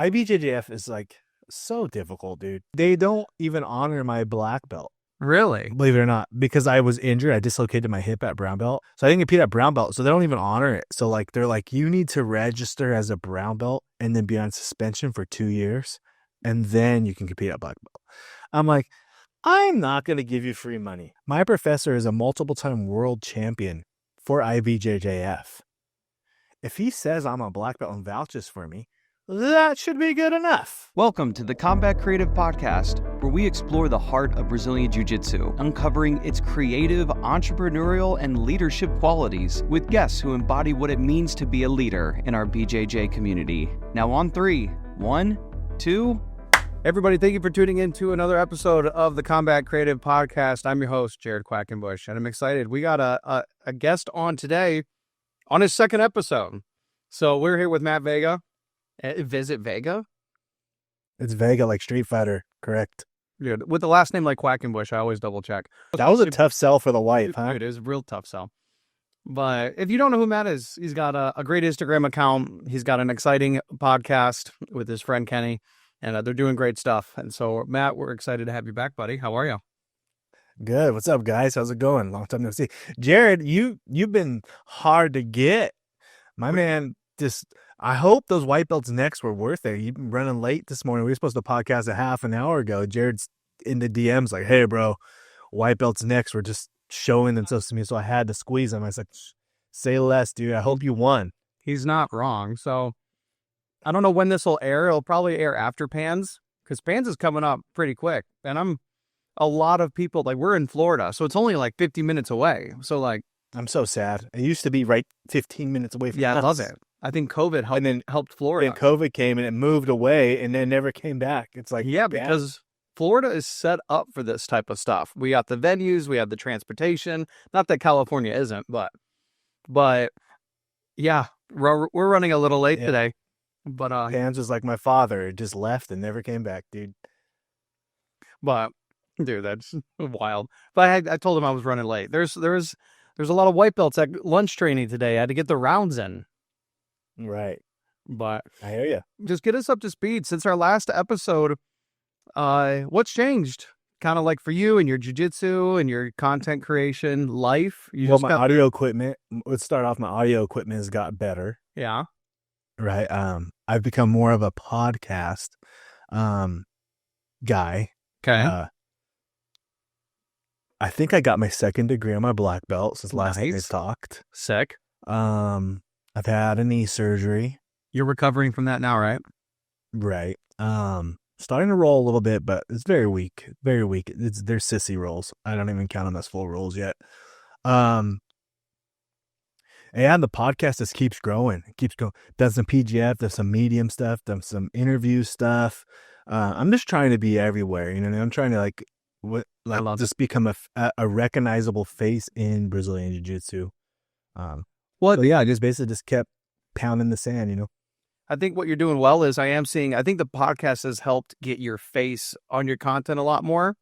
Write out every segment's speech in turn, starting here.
IBJJF is like so difficult, dude. They don't even honor my black belt. Really? Believe it or not, because I was injured. I dislocated my hip at brown belt. So I didn't compete at brown belt. So they don't even honor it. So like, they're like, you need to register as a brown belt and then be on suspension for 2 years. And then you can compete at black belt. I'm like, I'm not going to give you free money. My professor is a multiple-time world champion for IBJJF. If he says I'm a black belt and vouches for me, that should be good enough. Welcome to the Combat Creative Podcast, where we explore the heart of Brazilian Jiu-Jitsu, uncovering its creative, entrepreneurial, and leadership qualities with guests who embody what it means to be a leader in our BJJ community. Now on 3, 1, 2... Everybody, thank you for tuning in to another episode of the Combat Creative Podcast. I'm your host, Jared Quackenbush, and I'm excited. We got a guest on today on his second episode. So we're here with Mat Veiga. Visit Veiga? It's Veiga, like Street Fighter, correct? Dude, with the last name like Quackenbush, I always double check. That was a tough sell for the wife, huh? Dude, it was a real tough sell. But if you don't know who Matt is, he's got a great Instagram account. He's got an exciting podcast with his friend Kenny. And they're doing great stuff. And so, Matt, we're excited to have you back, buddy. How are you? Good. What's up, guys? How's it going? Long time no see. Jared, you've been hard to get. My man, I hope those white belts next were worth it. You've been running late this morning. We were supposed to podcast a half an hour ago. Jared's in the DMs like, hey, bro, white belts next. We're just showing themselves to me. So I had to squeeze him. I was like, say less, dude. I hope you won. He's not wrong. So I don't know when this will air. It'll probably air after Pans, because Pans is coming up pretty quick. And a lot of people, like, we're in Florida, so it's only like 50 minutes away. So like, I'm so sad. It used to be right 15 minutes away from us. I love it. I think COVID helped Florida. And COVID came and it moved away and then never came back. It's like, yeah, because Florida is set up for this type of stuff. We got the venues, we have the transportation. Not that California isn't, but yeah, we're running a little late today. But Pans was like my father. It just left and never came back, dude. But dude, that's wild. But I told him I was running late. There's a lot of white belts at lunch training today. I had to get the rounds in. Right. But I hear you. Just get us up to speed. Since our last episode, what's changed? Kind of like for you and your jiu-jitsu and your content creation life. My audio equipment. Let's start off. My audio equipment has got better. Yeah. Right. I've become more of a podcast guy. Okay. I think I got my second degree on my black belt since last time we talked. Sick. I've had a knee surgery. You're recovering from that now, right? Right. Starting to roll a little bit, but it's very weak. Very weak. They're sissy rolls. I don't even count them as full rolls yet. And the podcast just keeps growing. It keeps going. Does some PGF, does some medium stuff, does some interview stuff. I'm just trying to be everywhere. You know, I'm trying to just become a recognizable face in Brazilian Jiu-Jitsu. So yeah, I just basically kept pounding the sand. You know, I think what you're doing well is I think the podcast has helped get your face on your content a lot more.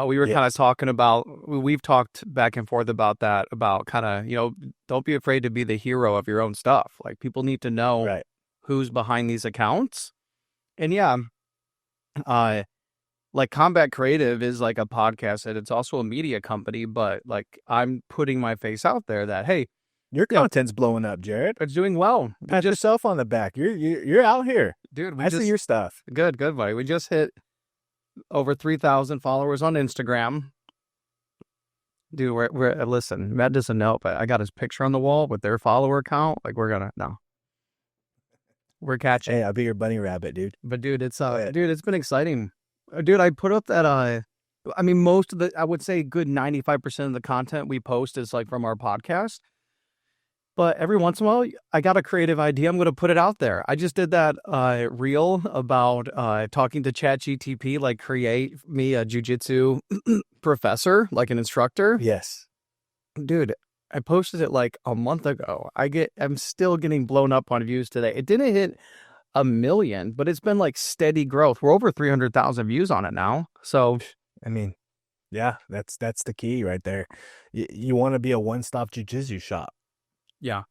We were kind of talking about, we've talked back and forth about that, about kind of, don't be afraid to be the hero of your own stuff. Like, people need to know who's behind these accounts. And yeah, like Combat Creative is like a podcast and it's also a media company, but like I'm putting my face out there that, hey, your content's blowing up, Jared. It's doing well. Pat yourself on the back. You're out here. Dude, I see your stuff. Good, buddy. We just hit over 3,000 followers on Instagram. Dude, we're listen, Matt doesn't know, but I got his picture on the wall with their follower count. Like, we're catching. Hey, I'll be your bunny rabbit, dude. But dude, it's been exciting. Dude, I put up that most of I would say good 95% of the content we post is like from our podcast. But every once in a while, I got a creative idea. I'm going to put it out there. I just did that reel about talking to ChatGPT, like create me a jiu-jitsu professor, like an instructor. Yes. Dude, I posted it like a month ago. I'm still getting blown up on views today. It didn't hit 1 million, but it's been like steady growth. We're over 300,000 views on it now. So, I mean, yeah, that's the key right there. You want to be a one-stop jiu-jitsu shop. Yeah.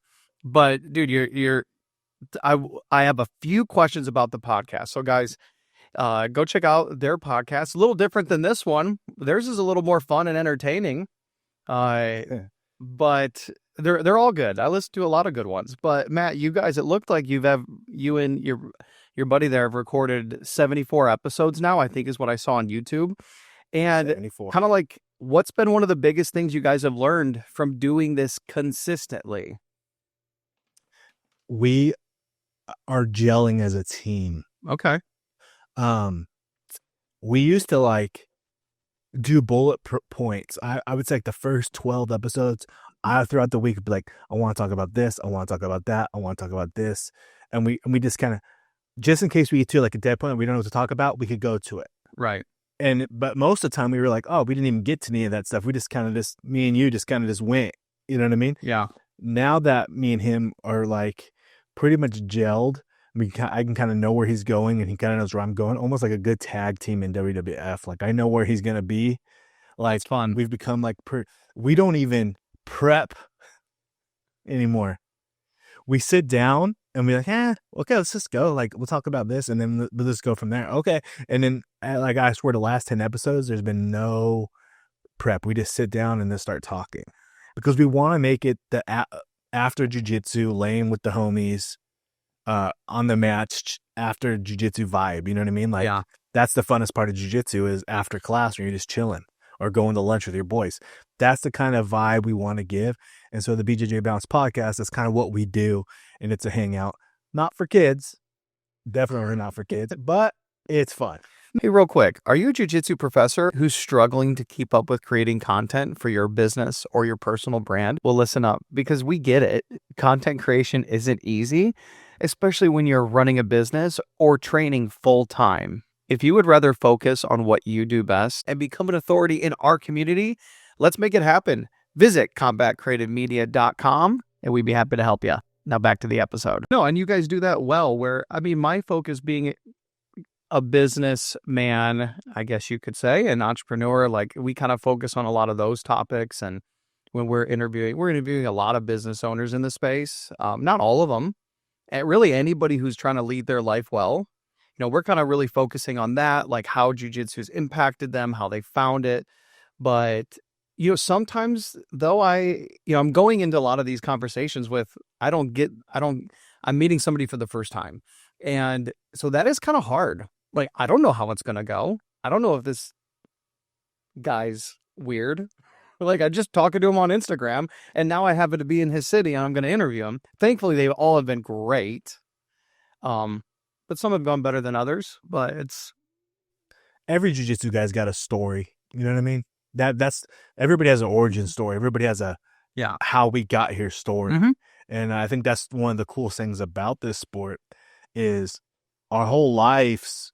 But dude, I have a few questions about the podcast. So guys, go check out their podcast. A little different than this one. Theirs is a little more fun and entertaining. But they're all good. I listened to a lot of good ones. But Matt, you guys, it looked like you and your buddy there have recorded 74 episodes now, I think is what I saw on YouTube. And kind of like, what's been one of the biggest things you guys have learned from doing this consistently? We are gelling as a team. Okay. We used to like do bullet points. I would say like the first 12 episodes, throughout the week, be like, I want to talk about this. I want to talk about that. I want to talk about this. And we just kind of, just in case we get to like a dead point, we don't know what to talk about, we could go to it. Right. But most of the time we were like, oh, we didn't even get to any of that stuff. We just kind of me and you just kind of just went, you know what I mean? Yeah. Now that me and him are like pretty much gelled, I can kind of know where he's going and he kind of knows where I'm going, almost like a good tag team in WWF. Like I know where he's going to be. Like it's fun. We've become like, we don't even prep anymore. We sit down and we're like, okay, let's just go. Like, we'll talk about this and then we'll just go from there. Okay. And then, like, I swear the last 10 episodes, there's been no prep. We just sit down and just start talking because we want to make it the after jiu-jitsu, laying with the homies, on the match after jiu-jitsu vibe. You know what I mean? Like, that's the funnest part of jiu-jitsu is after class when you're just chilling or going to lunch with your boys. That's the kind of vibe we want to give. And so the BJJ Balance Podcast is kind of what we do. And it's a hangout, not for kids, definitely not for kids, but it's fun. Hey, real quick, are you a jiu-jitsu professor who's struggling to keep up with creating content for your business or your personal brand? Well, listen up, because we get it. Content creation isn't easy, especially when you're running a business or training full time. If you would rather focus on what you do best and become an authority in our community, let's make it happen. Visit combatcreativemedia.com and we'd be happy to help you. Now back to the episode. No, and you guys do that well, where, I mean, my focus being a businessman, I guess you could say, an entrepreneur, like we kind of focus on a lot of those topics. And when we're interviewing a lot of business owners in the space, not all of them, and really anybody who's trying to lead their life well. You know, we're kind of really focusing on that, like how jiu-jitsu has impacted them, how they found it. But, you know, sometimes though I'm going into a lot of these conversations with, I'm meeting somebody for the first time. And so that is kind of hard. Like, I don't know how it's going to go. I don't know if this guy's weird. Like, I just talking to him on Instagram and now I happen to be in his city and I'm going to interview him. Thankfully, they all have been great. But some have gone better than others, but it's every jiu-jitsu guy's got a story. You know what I mean? That's everybody has an origin story. Everybody has a how we got here story. Mm-hmm. And I think that's one of the coolest things about this sport is our whole lives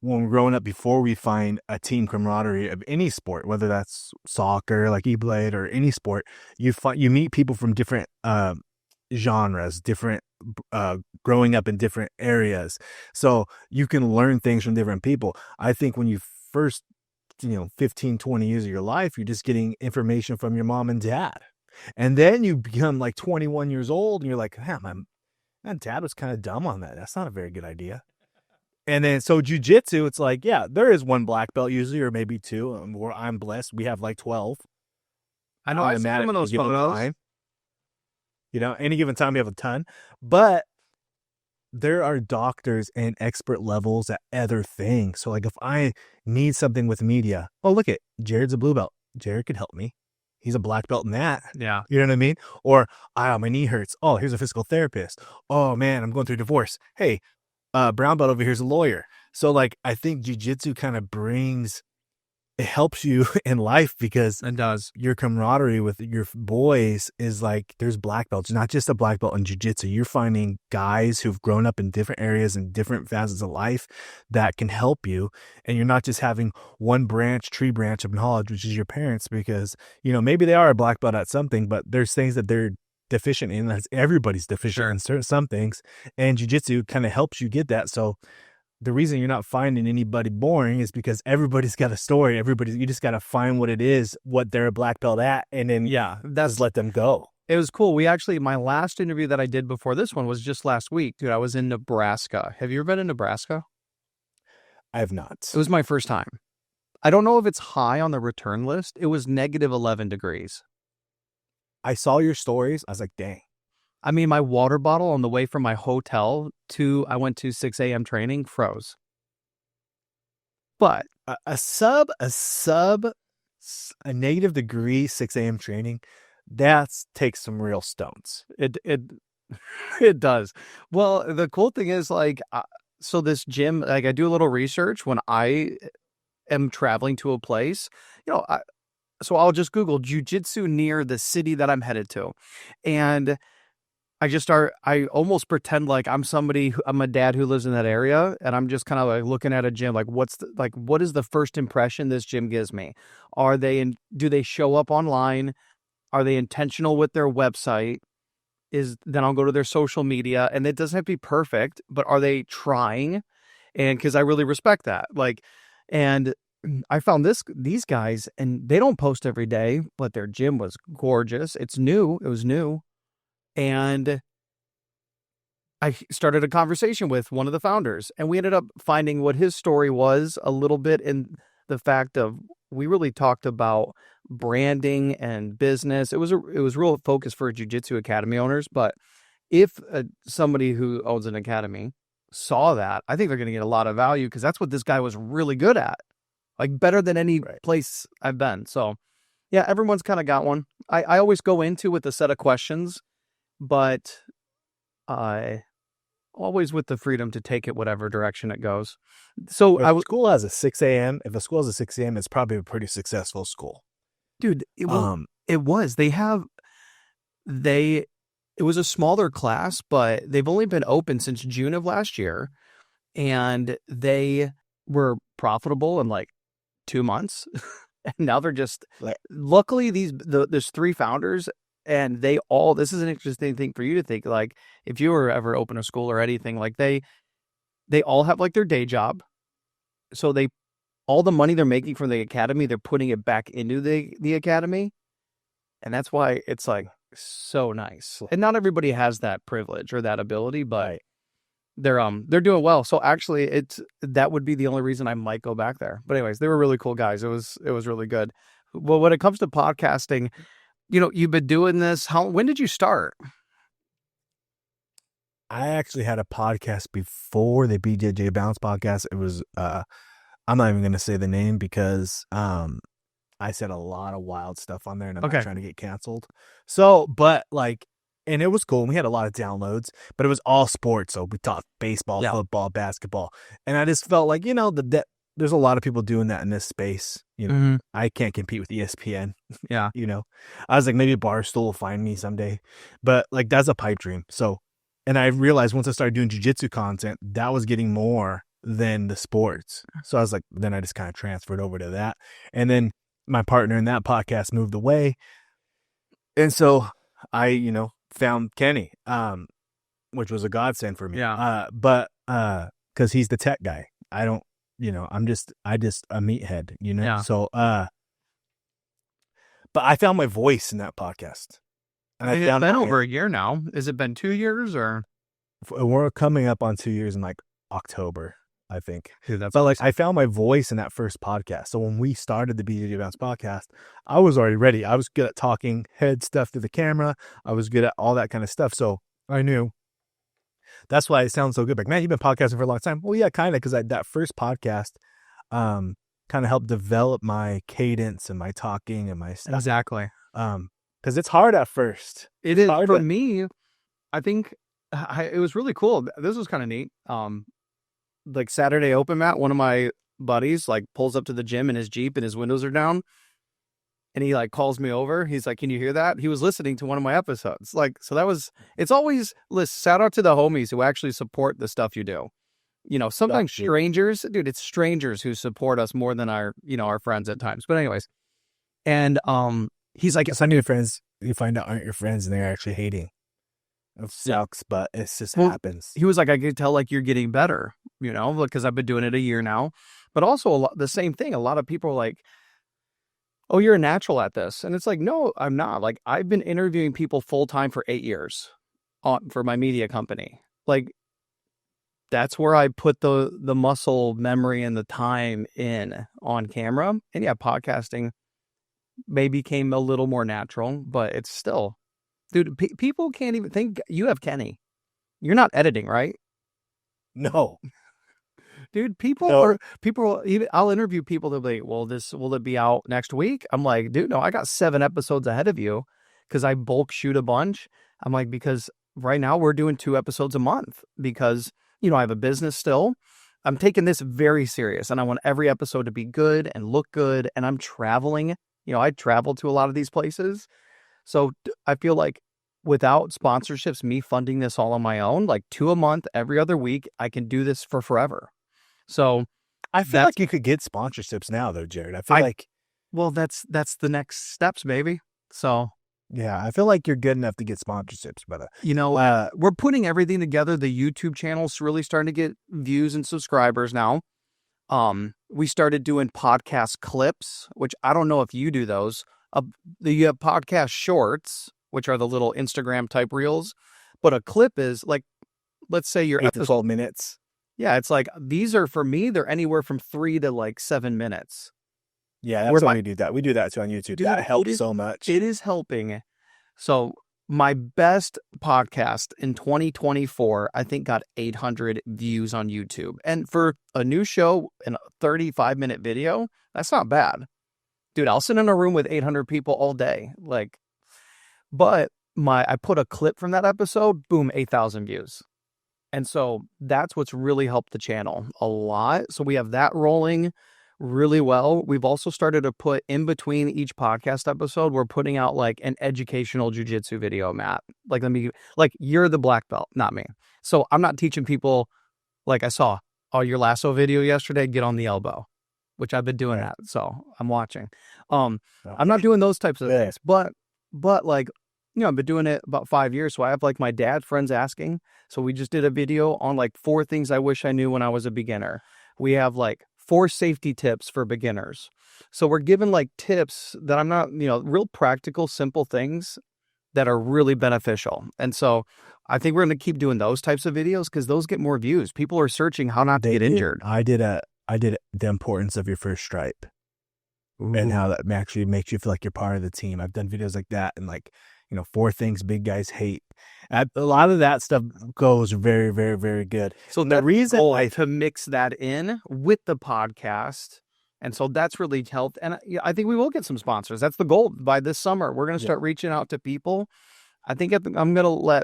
when we're growing up, before we find a team camaraderie of any sport, whether that's soccer, like E-Blade, or any sport, you meet people from different genres, different growing up in different areas. So you can learn things from different people. I think when you first, 15, 20 years of your life, you're just getting information from your mom and dad. And then you become like 21 years old and you're like, my dad was kind of dumb on that. That's not a very good idea. And then, so jiu-jitsu, it's like, yeah, there is one black belt usually, or maybe two. I'm blessed. We have like 12. I know. I see some of those photos. Any given time we have a ton. But there are doctors and expert levels at other things. So like if I need something with media, look at Jared's a blue belt. Jared could help me. He's a black belt in that. Yeah. You know what I mean? Or, my knee hurts. Oh, here's a physical therapist. Oh man, I'm going through a divorce. Hey, brown belt over here's a lawyer. So like, I think jiu-jitsu kind of it helps you in life because it does. Your camaraderie with your boys is like, there's black belts, not just a black belt in jiu-jitsu. You're finding guys who've grown up in different areas and different facets of life that can help you. And you're not just having one tree branch of knowledge, which is your parents, because, maybe they are a black belt at something, but there's things that they're deficient in. That's everybody's deficient in some things. And jiu-jitsu kind of helps you get that. So the reason you're not finding anybody boring is because everybody's got a story. You just got to find what it is, what they're a black belt at, and then just let them go. It was cool. My last interview that I did before this one was just last week, dude. I was in Nebraska. Have you ever been in Nebraska? I have not. It was my first time. I don't know if it's high on the return list. It was negative 11 degrees. I saw your stories. I was like, dang. I mean, my water bottle on the way from my hotel I went to 6 a.m. training froze. But A negative degree 6 a.m. training, that takes some real stones. It does. Well, the cool thing is so this gym, I do a little research when I am traveling to a place, so I'll just Google jiu-jitsu near the city that I'm headed to. And I almost pretend like I'm a dad who lives in that area. And I'm just kind of like looking at a gym, like what is the first impression this gym gives me? Do they show up online? Are they intentional with their website? Then I'll go to their social media, and it doesn't have to be perfect, but are they trying? And because I really respect that. And I found these guys, and they don't post every day, but their gym was gorgeous. It was new. And I started a conversation with one of the founders, and we ended up finding what his story was a little bit in the fact of, we really talked about branding and business. It was real focus for Jiu-Jitsu Academy owners, but if somebody who owns an academy saw that, I think they're going to get a lot of value, because that's what this guy was really good at, like better than any place I've been. So yeah, everyone's kind of got one. I always go into with a set of questions, but always with the freedom to take it whatever direction it goes. So if a school has a 6 a.m., it's probably a pretty successful school. Dude, it was. It was a smaller class, but they've only been open since June of last year, and they were profitable in like 2 months. And now they're just luckily there's 3 founders, and this is an interesting thing for you to think, like, if you were ever open a school or anything, like they all have like their day job. So all the money they're making from the academy, they're putting it back into the academy. And that's why it's like so nice. And not everybody has that privilege or that ability, but they're doing well. So actually that would be the only reason I might go back there. But anyways, they were really cool guys. It was really good. Well, when it comes to podcasting, you've been doing this. When did you start? I actually had a podcast before the BJJ Balance Podcast. It was, I'm not even going to say the name because I said a lot of wild stuff on there, and I'm not trying to get canceled. So, but and it was cool. And we had a lot of downloads, but it was all sports. So we talked baseball, football, basketball. And I just felt like, there's a lot of people doing that in this space. I can't compete with ESPN. Yeah. I was like, maybe Barstool will find me someday, but that's a pipe dream. So, and I realized once I started doing jiu-jitsu content, that was getting more than the sports. So I was like, then I just kind of transferred over to that. And then my partner in that podcast moved away. And so I, found Kenny, which was a godsend for me. Yeah. But cause he's the tech guy. I don't, I'm just a meathead, Yeah. So, but I found my voice in that podcast. And it's been over a year now. Has it been 2 years or? We're coming up on 2 years in October, I think. Dude, that's but I found my voice in that first podcast. So when we started the BJJ Balance Podcast, I was already ready. I was good at talking head stuff to the camera. I was good at all that kind of stuff. So I knew. That's why it sounds so good. Like, man, you've been podcasting for a long time. Well, yeah, kind of, because that first podcast kind of helped develop my cadence and my talking and my stuff. Exactly. Because it's hard at first. It is. For me, I think it was really cool. This was kind of neat. Saturday Open, Matt, one of my buddies pulls up to the gym in his Jeep and his windows are down. And he calls me over. He's like, "Can you hear that?" He was listening to one of my episodes. So it's always, shout out to the homies who actually support the stuff you do. Sometimes strangers, dude, it's strangers who support us more than our friends at times. But anyways, and he's like, some of your friends you find out aren't your friends and they're actually hating. It sucks, but it just happens. He was like, I could tell you're getting better, because I've been doing it a year now. But also the same thing. A lot of people are like, oh, you're a natural at this. And it's like, no, I'm not. Like, I've been interviewing people full time for 8 years for my media company. Like, that's where I put the muscle memory and the time in on camera. And yeah, podcasting maybe came a little more natural, but it's still, dude, people can't even think you have Kenny. You're not editing, right? No. Dude, I'll interview people that'll be, well, will it be out next week? I'm like, dude, no, I got 7 episodes ahead of you because I bulk shoot a bunch. I'm like, because right now we're doing 2 episodes a month because, I have a business still. I'm taking this very serious and I want every episode to be good and look good. And I'm traveling, I travel to a lot of these places. So I feel like without sponsorships, me funding this all on my own, like 2 a month, every other week, I can do this for forever. So I feel like you could get sponsorships now though, Jared. I feel like, well, that's the next steps, baby. So yeah, I feel like you're good enough to get sponsorships, but we're putting everything together. The YouTube channel's really starting to get views and subscribers now. We started doing podcast clips, which I don't know if you do those. You have podcast shorts, which are the little Instagram type reels, but a clip is like, let's say you're 8 to 12 minutes. Yeah, it's like, these are, for me, they're anywhere from 3 to like 7 minutes. Yeah, that's why we do that. We do that too on YouTube. Dude, that helps so much. It is helping. So my best podcast in 2024, I think, got 800 views on YouTube. And for a new show and a 35-minute video, that's not bad. Dude, I'll sit in a room with 800 people all day. But I put a clip from that episode, boom, 8,000 views. And so that's what's really helped the channel a lot. So we have that rolling really well. We've also started to put in between each podcast episode, we're putting out like an educational jiu-jitsu video, Matt. Like, you're the black belt, not me. So I'm not teaching people, like I saw, your lasso video yesterday, get on the elbow, which I've been doing that. So I'm watching. I'm not doing those types of things, but like, I've been doing it about 5 years. So I have like my dad friends asking. So we just did a video on like 4 things I wish I knew when I was a beginner. We have like 4 safety tips for beginners. So we're giving like tips that I'm not, real practical, simple things that are really beneficial. And so I think we're going to keep doing those types of videos because those get more views. People are searching how not to get injured. I did the importance of your first stripe. Ooh. And how that actually makes you feel like you're part of the team. I've done videos like that and like, 4 things big guys hate. A lot of that stuff goes very, very, very good. So the reason to mix that in with the podcast, and so that's really helped. And I think we will get some sponsors. That's the goal by this summer. We're going to start reaching out to people. I think I'm going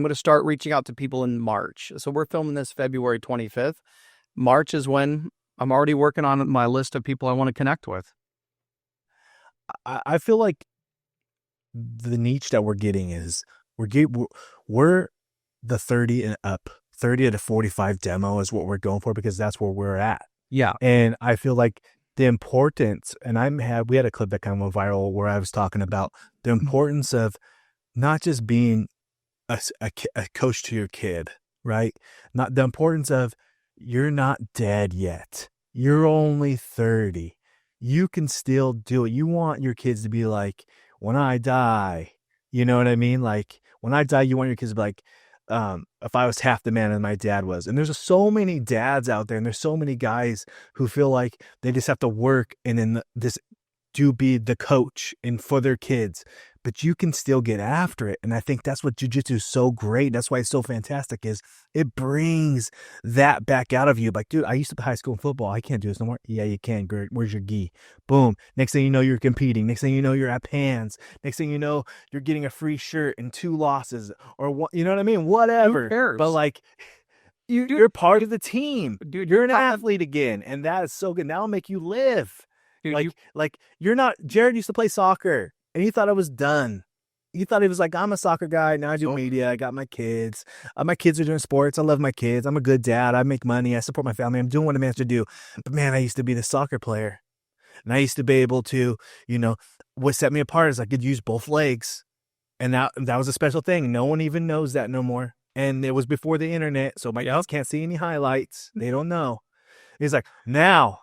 to start reaching out to people in March. So we're filming this February 25th. March is when I'm already working on my list of people I want to connect with. I feel like the niche that we're getting is we're the 30 and up, 30 to 45 demo is what we're going for because that's where we're at. Yeah. And I feel like the importance, and we had a clip that kind of went viral where I was talking about the importance of not just being a coach to your kid, right? Not the importance of you're not dead yet. You're only 30. You can still do it. You want your kids to be like, when I die, you know what I mean? Like when I die, you want your kids to be like, if I was half the man that my dad was. And there's so many dads out there and there's so many guys who feel like they just have to work and then be the coach and for their kids, but you can still get after it. And I think that's what jiu-jitsu is so great. That's why it's so fantastic is it brings that back out of you. Like, dude, I used to play high school football. I can't do this no more. Yeah, you can. Great. Where's your gi? Boom. Next thing you know, you're competing. Next thing you know, you're at Pans. Next thing you know, you're getting a free shirt and 2 losses or what, you know what I mean? Whatever. Who cares? But like, you're part of the team. Dude, you're an athlete again. And that is so good. That'll make you live. Dude, you're not, Jared used to play soccer and he thought I was done. He thought he was like, I'm a soccer guy. Now I do media. I got my kids. My kids are doing sports. I love my kids. I'm a good dad. I make money. I support my family. I'm doing what I'm meant to do. But man, I used to be the soccer player and I used to be able to, what set me apart is I could use both legs. And that was a special thing. No one even knows that no more. And it was before the internet. So my kids can't see any highlights. They don't know. He's like, now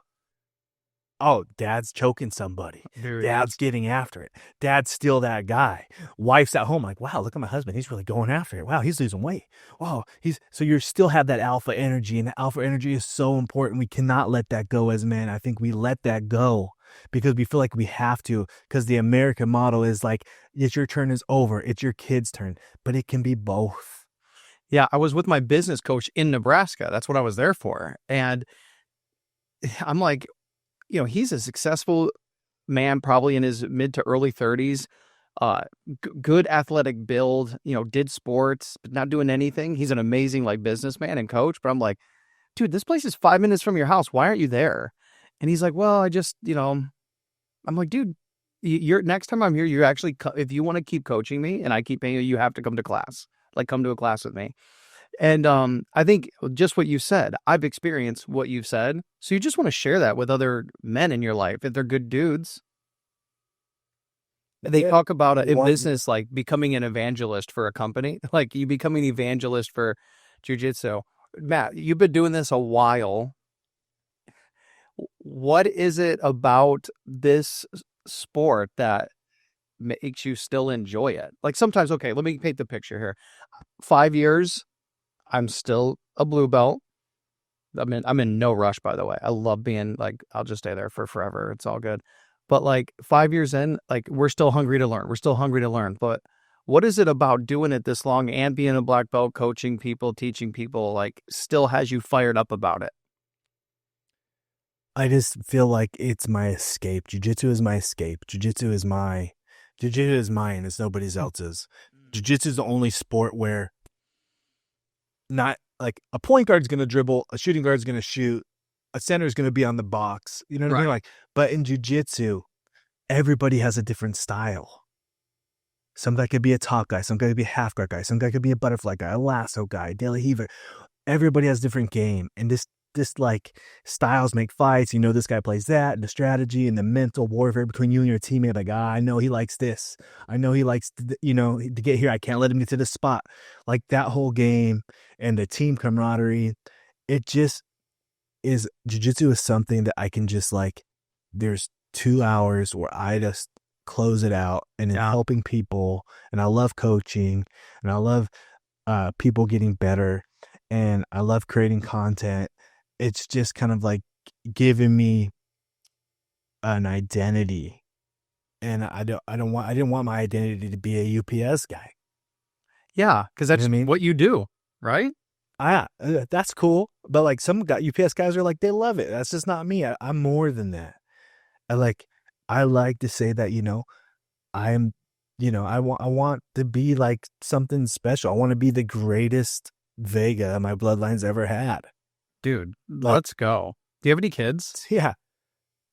Oh, dad's choking somebody. Dude, Dad's getting after it. Dad's still that guy. Wife's at home like, wow, look at my husband. He's really going after it. Wow, he's losing weight. Wow, so you still have that alpha energy, and the alpha energy is so important. We cannot let that go as men. I think we let that go because we feel like we have to, because the American model is like, it's your turn is over. It's your kid's turn, but it can be both. Yeah, I was with my business coach in Nebraska. That's what I was there for. And I'm like, he's a successful man, probably in his mid to early 30s, good athletic build, did sports, but not doing anything. He's an amazing businessman and coach. But I'm like, dude, this place is 5 minutes from your house. Why aren't you there? And he's like, well, I just, I'm like, dude, you're next time I'm here, you're actually, if you want to keep coaching me and I keep paying you have to come to class, come to a class with me. And I think just what you said, I've experienced what you've said. So you just want to share that with other men in your life. If they're good dudes, they talk about it in business, like becoming an evangelist for a company, like you become an evangelist for jiu-jitsu. Matt, you've been doing this a while. What is it about this sport that makes you still enjoy it? Like sometimes, okay, let me paint the picture here. 5 years, I'm still a blue belt. I'm in no rush, by the way. I love being I'll just stay there for forever. It's all good. But 5 years in, we're still hungry to learn. We're still hungry to learn. But what is it about doing it this long and being a black belt, coaching people, teaching people, still has you fired up about it? I just feel like it's my escape. Jiu-jitsu is my escape. Jiu-jitsu is mine. It's nobody else's. Jiu-jitsu is the only sport where not like a point guard's going to dribble, a shooting guard's going to shoot, a center's going to be on the box. You know what I mean? But in jiu-jitsu, everybody has a different style. Some guy could be a top guy, some guy could be a half guard guy, some guy could be a butterfly guy, a lasso guy, daily heaver. Everybody has a different game. And this styles make fights. This guy plays that, and the strategy and the mental warfare between you and your teammate. I know he likes this. I know he likes to get here. I can't let him get to the spot. That whole game and the team camaraderie. It just is. Jiu-jitsu is something that I can just there's 2 hours where I just close it out and helping people. And I love coaching, and I love people getting better, and I love creating content. It's just kind of giving me an identity, and I didn't want my identity to be a UPS guy. Yeah, because that's what you do, right? That's cool. But some UPS guys are they love it. That's just not me. I'm more than that. I like to say that I'm I want to be something special. I want to be the greatest Veiga my bloodline's ever had. Dude, let's go. Do you have any kids? Yeah,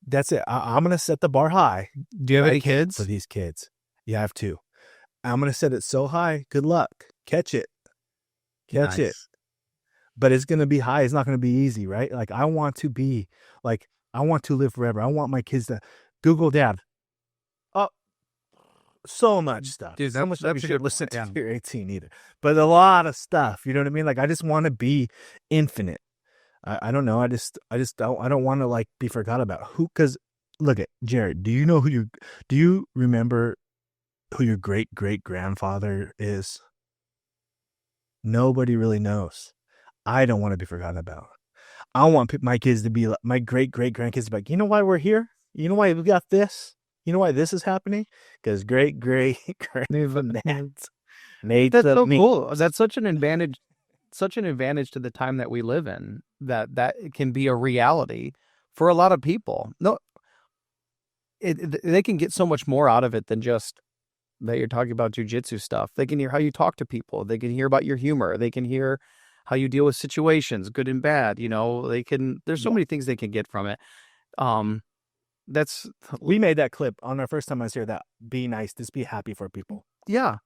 that's it. I'm going to set the bar high. Do you have any kids? For these kids. Yeah, I have 2. I'm going to set it so high. Good luck. Catch it. Catch it. But it's going to be high. It's not going to be easy, right? I want to be, I want to live forever. I want my kids to Google Dad. Oh, so much stuff. Dude, so much stuff you should listen to yeah. if you're 18 either. But a lot of stuff. You know what I mean? I just want to be infinite. I don't know. I don't want to be forgot about who, because look at Jared. Do you remember who your great grandfather is? Nobody really knows. I don't want to be forgotten about. I want my kids to be my great grandkids to be you know why we're here? You know why we got this? You know why this is happening? Because great grandfather Nate. That's so cool. That's such an advantage. Such an advantage to the time that we live in, that can be a reality for a lot of people. No, they can get so much more out of it than just that you're talking about jiu-jitsu stuff. They can hear how you talk to people. They can hear about your humor. They can hear how you deal with situations, good and bad. There's so many things they can get from it. We made that clip on our first time I was here, that be nice, just be happy for people. Yeah.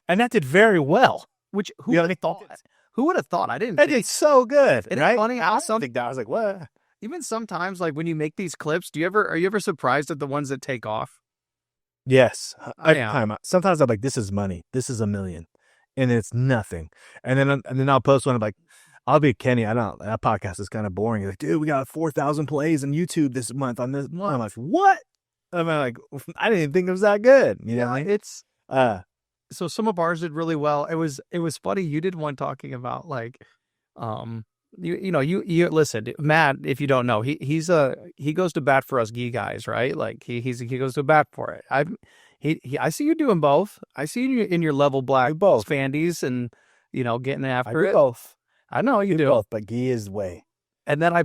And that did very well. Which, who would have thought? Who would have thought? I didn't. That did so good. It's right? funny. I think that. I was like, what? Even sometimes, when you make these clips, are you ever surprised at the ones that take off? Yes. Sometimes I'm like, this is money. This is $1 million. And it's nothing. And then I'll post one. I'm like, I'll be Kenny. That podcast is kind of boring. He's like, dude, we got 4,000 plays on YouTube this month on this. I'm like, what? I'm like, I didn't even think it was that good. You know, like, it's so some of ours did really well. It was funny. You did one talking about like, you listen, Matt, if you don't know, he goes to bat for us gi guys, right? Like he goes to bat for it. I see you doing both. I see you in your level black both spandies and, getting after I do it. both. I know you do both, but gi is the way. And then I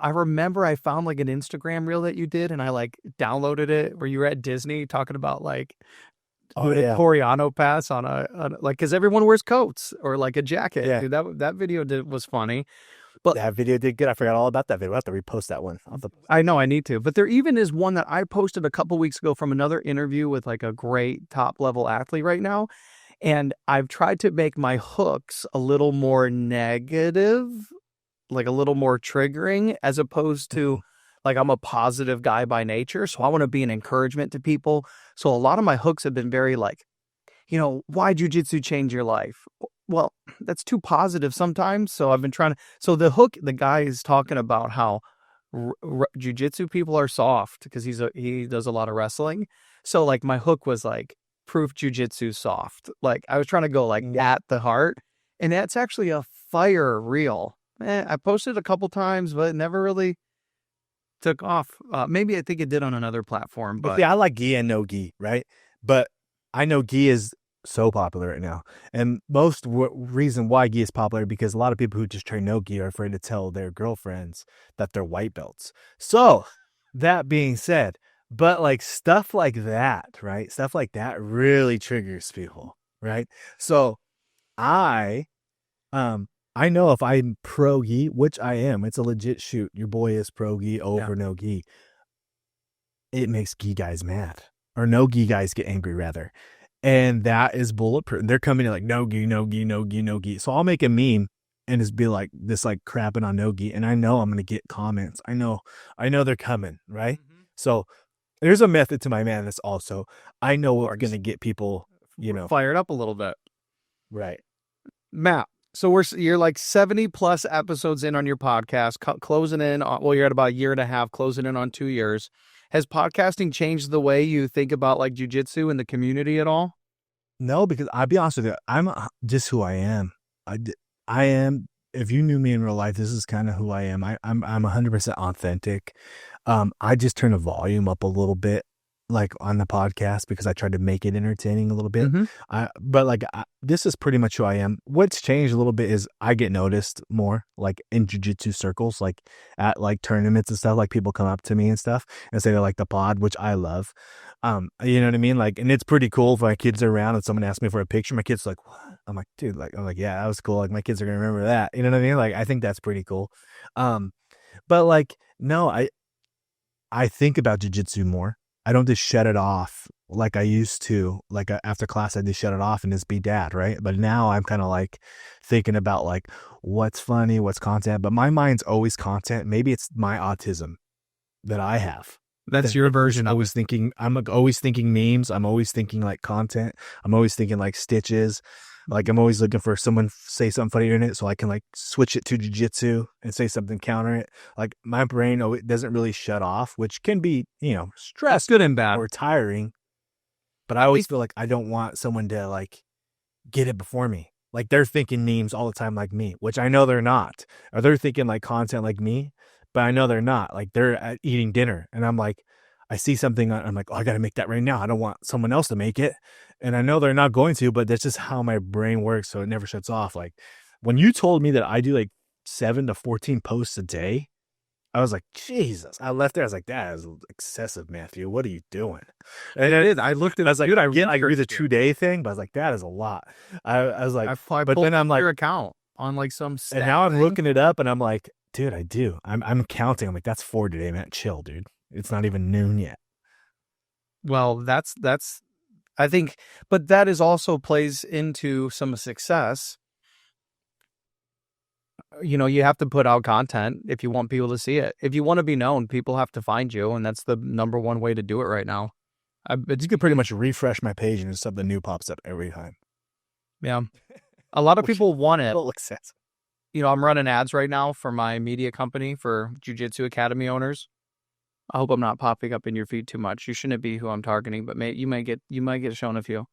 remember I found like an Instagram reel that you did and I like downloaded it where you were at Disney talking about like, a Coriano pass on like, cause everyone wears coats or like a jacket. Yeah. Dude, that video was funny. But that video did good. I forgot all about that video. I'll have to repost that one. I know I need to, but there even is one that I posted a couple weeks ago from another interview with like a great top level athlete right now. And I've tried to make my hooks a little more negative, like a little more triggering, as opposed to like I'm a positive guy by nature. So I want to be an encouragement to people. So a lot of my hooks have been very like, why jiu-jitsu change your life? Well, that's too positive sometimes. So I've been so the hook, the guy is talking about how jiu-jitsu people are soft because he does a lot of wrestling. So like my hook was like proof jiu-jitsu soft. Like I was trying to go like at the heart, and that's actually a fire reel. I posted a couple times, but it never really took off. Maybe I think it did on another platform. But yeah, I like gi and no gi, right? But I know gi is so popular right now. And most reason why gi is popular because a lot of people who just train no gi are afraid to tell their girlfriends that they're white belts. So that being said, but like stuff like that, right? Stuff like that really triggers people, right? So I know if I'm pro gi, which I am, it's a legit shoot. Your boy is pro gi over no gi. It makes gi guys mad, or no gi guys get angry rather. And that is bulletproof. They're coming in like no gi, no gi, no gi, no gi. So I'll make a meme and just be like this, like crapping on no gi. And I know I'm going to get comments. I know they're coming. Right. Mm-hmm. So there's a method to my madness also. I know we're going to get people, fired up a little bit. Right. Matt. So you're like 70 plus episodes in on your podcast, closing in. You're at about a year and a half, closing in on 2 years. Has podcasting changed the way you think about like jiu-jitsu and the community at all? No, because I'll be honest with you, I'm just who I am. I am. If you knew me in real life, this is kind of who I am. I'm 100% authentic. I just turn the volume up a little bit, like on the podcast, because I tried to make it entertaining a little bit. Mm-hmm. This is pretty much who I am. What's changed a little bit is I get noticed more, like in jiu-jitsu circles, like at like tournaments and stuff. Like people come up to me and stuff and say they like the pod, which I love. You know what I mean? Like, and it's pretty cool if my kids are around and someone asks me for a picture. My kid's like, "What?" I'm like, "Dude, like," I'm like, "Yeah, that was cool." Like my kids are gonna remember that. You know what I mean? Like, I think that's pretty cool. But like, no, I think about jiu-jitsu more. I don't just shut it off like I used to. Like after class, I just shut it off and just be dad, right? But now I'm kind of like thinking about like what's funny, what's content. But my mind's always content. Maybe it's my autism that I have. That's your version. I'm always thinking memes. I'm always thinking like content. I'm always thinking like stitches. Like I'm always looking for someone say something funny in it so I can like switch it to jiu-jitsu and say something counter it. Like my brain, it doesn't really shut off, which can be, stress, good and bad, or tiring. But I always feel like I don't want someone to like get it before me. Like they're thinking memes all the time like me, which I know they're not. Or they're thinking like content like me, but I know they're not. Like they're eating dinner and I'm like, I see something, I'm like, oh, I got to make that right now. I don't want someone else to make it. And I know they're not going to, but that's just how my brain works. So it never shuts off. Like when you told me that I do like 7 to 14 posts a day, I was like, Jesus. I left there. I was like, that is excessive, Matthew. What are you doing? And I looked at it. I was like, dude, I get like the 2 day thing, but I was like, that is a lot. I was like, but then I'm like, your account on like some stat and now I'm looking it up and I'm like, dude, I do. I'm counting. I'm like, that's 4 today, man. Chill, dude. It's not even noon yet. Well, that's I think, but that is also plays into some success. You have to put out content if you want people to see it. If you want to be known, people have to find you, and that's the number one way to do it right now. You could pretty much refresh my page and something new pops up every time. Yeah. A lot of people want it. Excessive. I'm running ads right now for my media company for Jiu-Jitsu Academy owners. I hope I'm not popping up in your feed too much. You shouldn't be who I'm targeting, but you might get shown a few.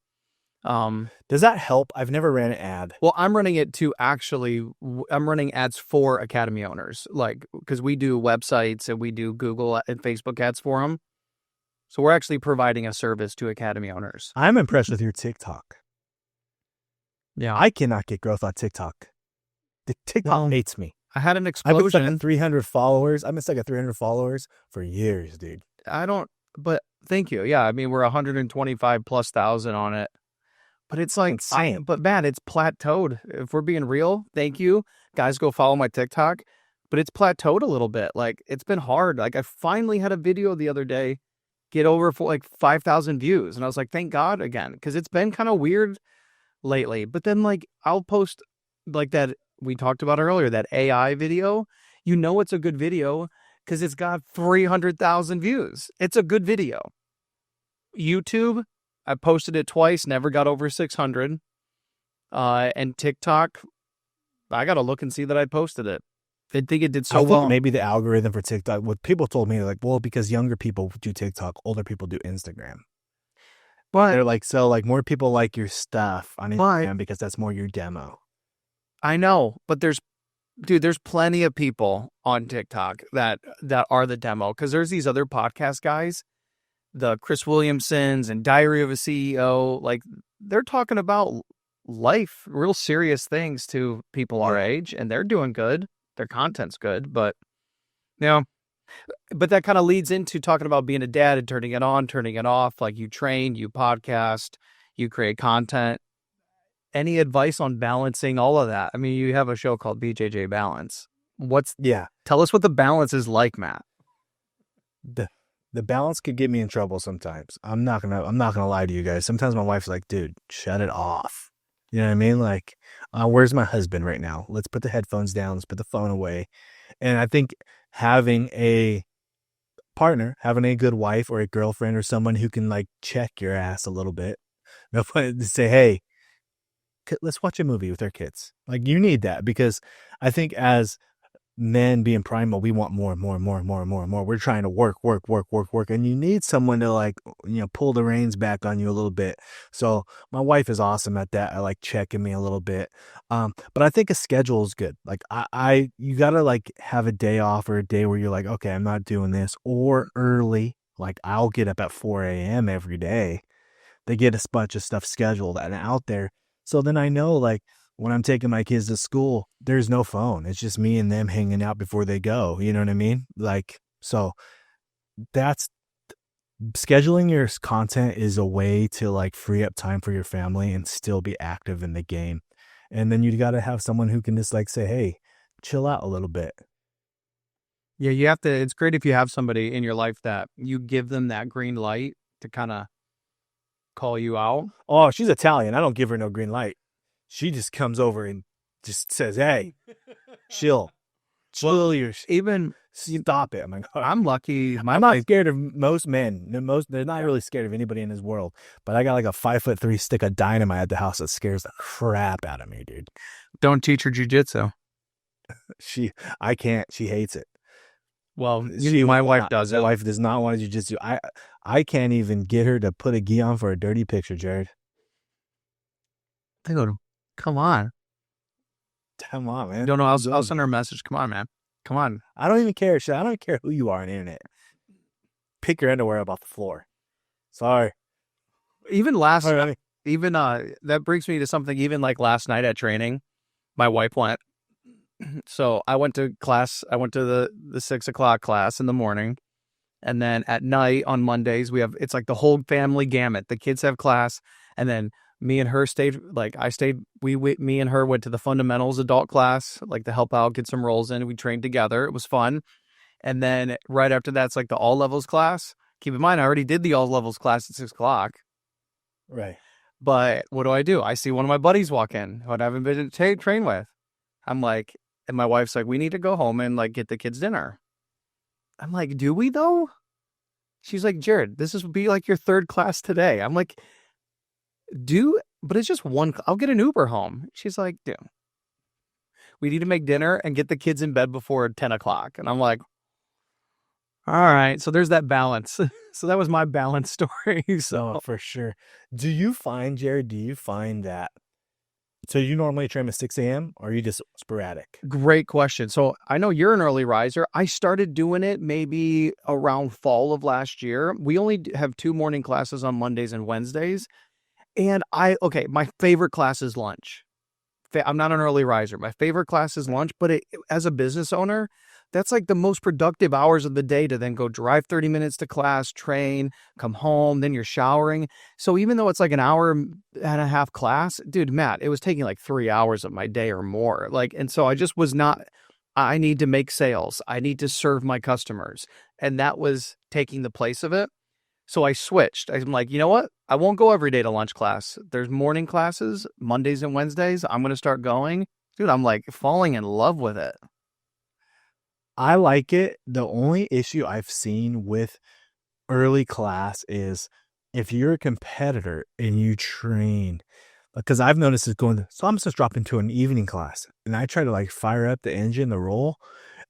Does that help? I've never ran an ad. Well, I'm running ads for Academy owners, like, because we do websites and we do Google and Facebook ads for them. So we're actually providing a service to Academy owners. I'm impressed with your TikTok. Yeah. I cannot get growth on TikTok. The TikTok hates me. I had an I've explosion. been stuck at 300 followers. I've been stuck at 300 followers for years, dude. But thank you. Yeah, I mean, we're 125,000+ on it. But it's like, insane. But man, it's plateaued. If we're being real, thank you. Guys, go follow my TikTok. But it's plateaued a little bit. Like, it's been hard. Like, I finally had a video the other day get over for like 5,000 views. And I was like, thank God again. Because it's been kind of weird lately. But then, like, I'll post like that we talked about earlier, that AI video. It's a good video because it's got 300,000 views. It's a good video. YouTube, I posted it twice, never got over 600. And TikTok, I got to look and see that I posted it. I think it did so well. Maybe the algorithm for TikTok, what people told me, like, well, because younger people do TikTok, older people do Instagram. But they're like, so like more people like your stuff on Instagram because that's more your demo. I know, but there's plenty of people on TikTok that are the demo, because there's these other podcast guys, the Chris Williamsons and Diary of a CEO, like they're talking about life, real serious things to people our age, and they're doing good. Their content's good, but but that kind of leads into talking about being a dad and turning it on, turning it off. Like, you train, you podcast, you create content. Any advice on balancing all of that? I mean, you have a show called BJJ Balance. Tell us what the balance is like, Matt. The balance could get me in trouble sometimes. I'm not gonna lie to you guys. Sometimes my wife's like, dude, shut it off. You know what I mean? Like, where's my husband right now? Let's put the headphones down. Let's put the phone away. And I think having a partner, having a good wife or a girlfriend or someone who can like check your ass a little bit, say, hey, let's watch a movie with our kids. Like, you need that, because I think as men being primal, we want more and more and more and more and more and more. We're trying to work. And you need someone to like, pull the reins back on you a little bit. So my wife is awesome at that. I like checking me a little bit. But I think a schedule is good. Like you got to like have a day off or a day where you're like, okay, I'm not doing this, or early. Like, I'll get up at 4 a.m. every day. They get a bunch of stuff scheduled and out there. So then I know, like, when I'm taking my kids to school, there's no phone. It's just me and them hanging out before they go. You know what I mean? Like, so that's scheduling your content is a way to like free up time for your family and still be active in the game. And then you got to have someone who can just like say, hey, chill out a little bit. Yeah, you have to. It's great if you have somebody in your life that you give them that green light to kind of call you out. Oh, she's Italian. I don't give her no green light. She just comes over and just says, hey, chill. Even stop it. I'm like, I'm lucky. I'm not scared of most men. They're not really scared of anybody in this world. But I got like a 5'3" stick of dynamite at the house that scares the crap out of me, dude. Don't teach her jiu-jitsu. I can't. She hates it. Well, my wife does it. My wife does not want to jiu-jitsu. I can't even get her to put a gi on for a dirty picture, Jared. Dude, come on. Come on, man. Don't know. I'll send her a message. Come on, man. Come on. I don't even care. I don't care who you are on the internet. Pick your underwear up off the floor. Sorry. That brings me to something. Even like last night at training, my wife went. So I went to class. I went to the 6 o'clock class in the morning. And then at night on Mondays, it's like the whole family gamut. The kids have class. And then me and her me and her went to the fundamentals adult class, like to help out, get some rolls in. We trained together. It was fun. And then right after that, it's like the all levels class. Keep in mind, I already did the all levels class at 6 o'clock. Right. But what do? I see one of my buddies walk in who I haven't been to train with. I'm like, and my wife's like, we need to go home and like get the kids dinner. I'm like, do we though? She's like, Jared, this will be like your third class today. I'm like, but it's just one. I'll get an Uber home. She's like, dude. We need to make dinner and get the kids in bed before 10 o'clock. And I'm like, all right. So there's that balance. So that was my balance story. So for sure. Do you find, Jared, that, so you normally train at 6 a.m. or are you just sporadic? Great question. So I know you're an early riser. I started doing it maybe around fall of last year. We only have 2 morning classes on Mondays and Wednesdays. And my favorite class is lunch. I'm not an early riser. My favorite class is lunch, but as a business owner, that's like the most productive hours of the day to then go drive 30 minutes to class, train, come home, then you're showering. So even though it's like an hour and a half class, dude, Matt, it was taking like 3 hours of my day or more. And so I just was not, I need to make sales. I need to serve my customers. And that was taking the place of it. So I switched. I'm like, you know what? I won't go every day to lunch class. There's morning classes, Mondays and Wednesdays. I'm going to start going. Dude, I'm like falling in love with it. I like it. The only issue I've seen with early class is if you're a competitor and you train, because I've noticed it so I'm just dropping to an evening class and I try to like fire up the engine, the roll.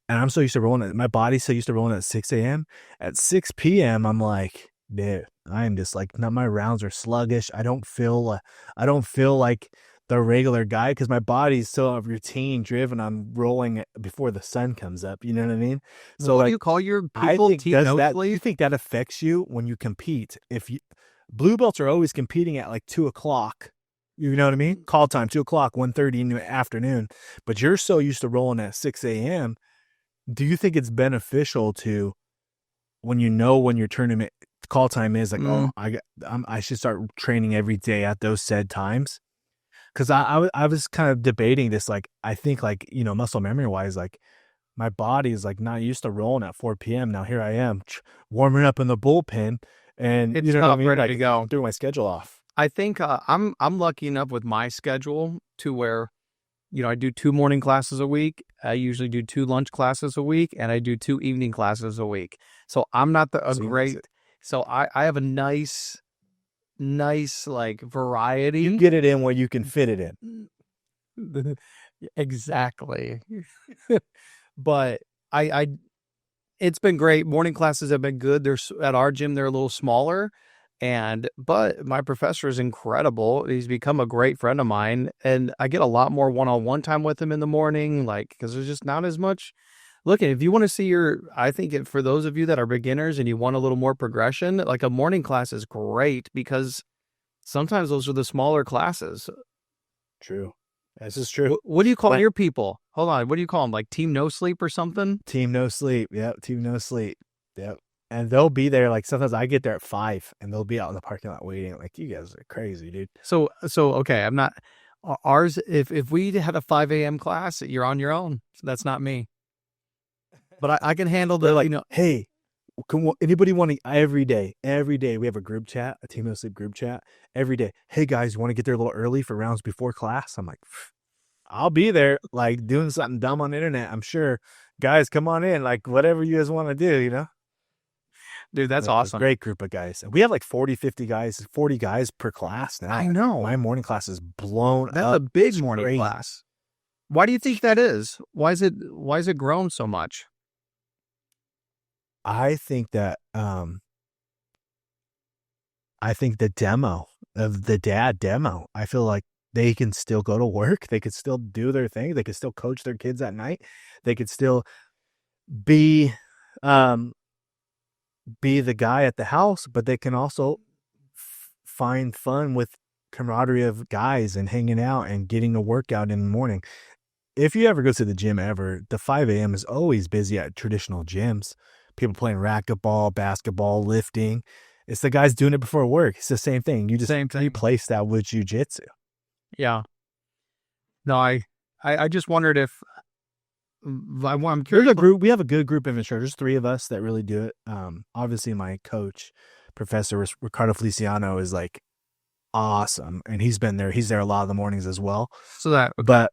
And I'm so used to rolling it. My body's so used to rolling at 6 a.m. At 6 p.m., I'm like, dude, I am just like, my rounds are sluggish. I don't feel like the regular guy because my body's so routine driven. I'm rolling it before the sun comes up. You know what I mean? So what do you call your people? Do you think that affects you when you compete? Blue belts are always competing at like 2 o'clock, you know what I mean? Call time, 2 o'clock, 1:30 in the afternoon, but you're so used to rolling at 6 a.m. Do you think it's beneficial to when your tournament call time is like, I should start training every day at those said times? Because I was kind of debating this, like, I think like, muscle memory wise, like my body is like not used to rolling at 4 p.m. Now here I am warming up in the bullpen and it's not ready to go. Doing my schedule off. I think I'm lucky enough with my schedule to where, I do 2 morning classes a week. I usually do 2 lunch classes a week and I do 2 evening classes a week. So I'm not so I have a nice like variety. You get it in where you can fit it in. Exactly. But it's been great. Morning classes have been good. At our gym, they're a little smaller. But my professor is incredible. He's become a great friend of mine. And I get a lot more one-on-one time with him in the morning, because there's just not as much. Look, if you want to see I think for those of you that are beginners and you want a little more progression, like a morning class is great because sometimes those are the smaller classes. True. This is true. What do you call your people? Hold on. What do you call them? Like Team No Sleep or something? Team No Sleep. Yep. Team No Sleep. Yep. And they'll be there. Like sometimes I get there at 5 and they'll be out in the parking lot waiting. Like, you guys are crazy, dude. So okay. I'm not ours. If we had a 5 a.m. class, you're on your own. That's not me. But I can handle hey, anybody want to, every day, we have a group chat, a Team No Sleep group chat every day. Hey guys, you want to get there a little early for rounds before class? I'm like, I'll be there, like doing something dumb on the internet. I'm sure. Guys, come on in, like whatever you guys want to do, Dude, that's awesome. Great group of guys. We have like 40 guys per class now. I know. My morning class is blown up. That's a big morning class. Why do you think that is? Why is it grown so much? I think that the demo of the dad demo, I feel like they can still go to work. They could still do their thing. They could still coach their kids at night. They could still be the guy at the house, but they can also find fun with camaraderie of guys and hanging out and getting a workout in the morning. If you ever go to the gym the 5 a.m. is always busy at traditional gyms. People playing racquetball, basketball, lifting. It's the guys doing it before work. It's the same thing. You just replace that with jiu-jitsu. Yeah. No, I just wondered if I'm curious. We have a good group of instructors, 3 of us that really do it. Obviously my coach, Professor Ricardo Feliciano, is like awesome. And he's been there. He's there a lot of the mornings as well. But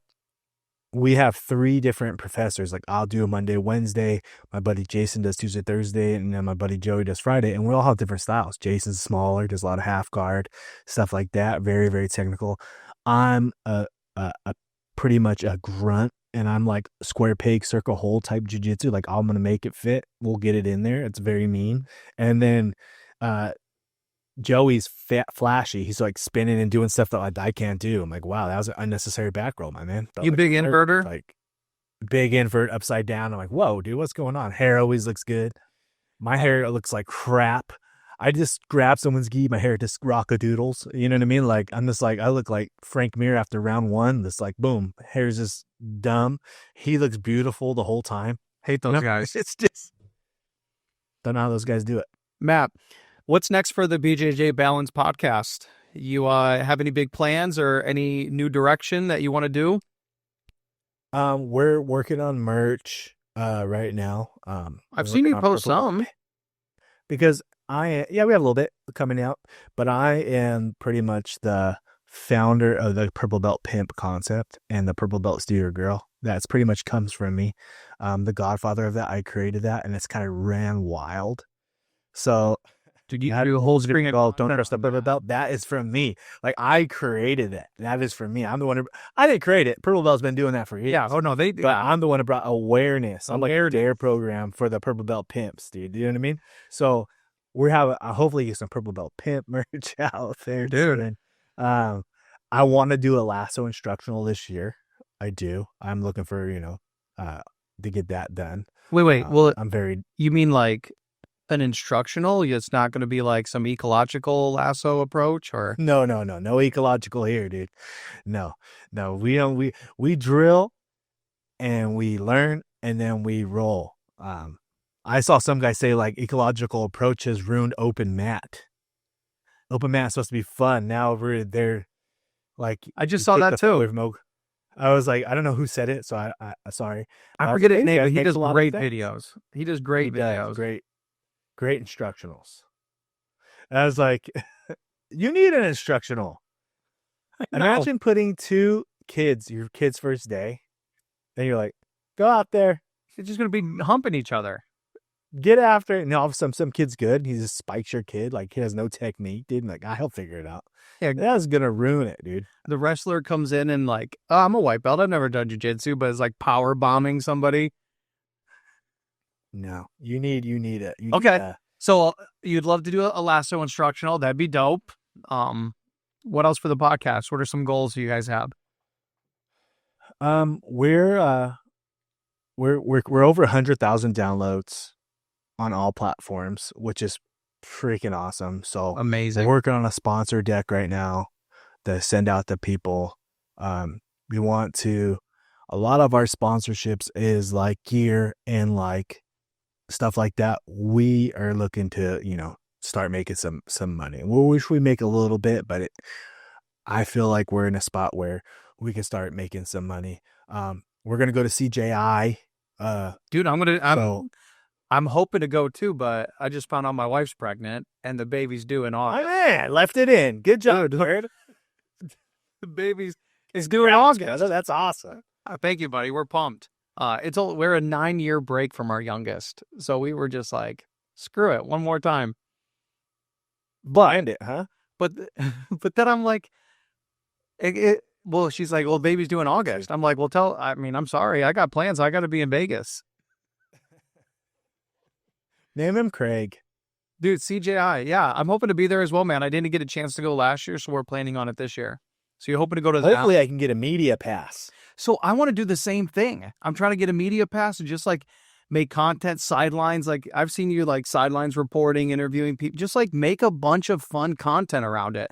we have 3 different professors. Like I'll do a Monday, Wednesday. My buddy Jason does Tuesday, Thursday, and then my buddy Joey does Friday. And we all have different styles. Jason's smaller, does a lot of half guard, stuff like that. Very, very technical. I'm pretty much a grunt and I'm like square peg, circle hole type jiu-jitsu. Like I'm going to make it fit. We'll get it in there. It's very mean. And then Joey's flashy. He's like spinning and doing stuff that like I can't do. I'm like, wow, that was an unnecessary back roll, my man. You big inverter? Like big invert upside down. I'm like, whoa, dude, what's going on? Hair always looks good. My hair looks like crap. I just grab someone's gi, my hair just rockadoodles. You know what I mean? Like, I'm just like, I look like Frank Mir after round one. This like, boom, hair's just dumb. He looks beautiful the whole time. Hate those guys. It's just, don't know how those guys do it. Matt, what's next for the BJJ Balance Podcast? You have any big plans or any new direction that you want to do? We're working on merch right now. I've seen you post some. Because we have a little bit coming out, but I am pretty much the founder of the Purple Belt Pimp concept and the Purple Belt Steer Girl. That's pretty much comes from me. The godfather of that, I created that, and it's kind of ran wild. So, did you do a whole string of don't trust the Purple Belt? That is from me. Like I created it. That is from me. I'm the one I didn't create it. Purple Belt's been doing that for years. Yeah. Oh no, they. But I'm the one who brought awareness. I'm like a dare program for the Purple Belt Pimps, dude. You know what I mean? So. We have hopefully get some Purple Belt Pimp merch out there, dude. I want to do a lasso instructional this year. I do. I'm looking for to get that done. Wait. Well, You mean like an instructional? It's not going to be like some ecological lasso approach, or no ecological here, dude. No, we don't. We drill and we learn and then we roll. I saw some guy say like ecological approach has ruined open mat. Open mat is supposed to be fun. Now they're like, I just saw that too. I was like, I don't know who said it, so I sorry. I forget his name, but he does great videos. He does great videos. Great instructionals. And I was like, you need an instructional. Imagine putting your kid's first day, and you're like, go out there. It's just going to be humping each other. Get after it. And all of a sudden, some kid's good. He just spikes your kid. Like, he has no technique, dude. And like, he'll figure it out. Yeah, that's going to ruin it, dude. The wrestler comes in and like, oh, I'm a white belt. I've never done jiu-jitsu, but it's like power bombing somebody. No, you need it. Okay. So you'd love to do a lasso instructional. That'd be dope. What else for the podcast? What are some goals you guys have? We're over 100,000 downloads on all platforms, which is freaking awesome. So amazing. We're working on a sponsor deck right now to send out to people. We want to, a lot of our sponsorships is like gear and like stuff like that. We are looking to, start making some money. We wish we make a little bit, but I feel like we're in a spot where we can start making some money. We're going to go to CJI. Dude, I'm hoping to go too, but I just found out my wife's pregnant and the baby's due in August. Man, left it in. Good job, dude. The baby's due in August. That's awesome. Thank you, buddy. We're pumped. We're a 9-year break from our youngest, so we were just like, screw it, one more time. Blind it, huh? But then I'm like, well, she's like, well, baby's due in August. I'm like, well, I'm sorry, I got plans. I got to be in Vegas. Name him Craig. Dude, CJI. Yeah, I'm hoping to be there as well, man. I didn't get a chance to go last year, so we're planning on it this year. So you're hoping to go to that? Hopefully I can get a media pass. So I want to do the same thing. I'm trying to get a media pass and just like make content sidelines. Like I've seen you like sidelines reporting, interviewing people, just like make a bunch of fun content around it.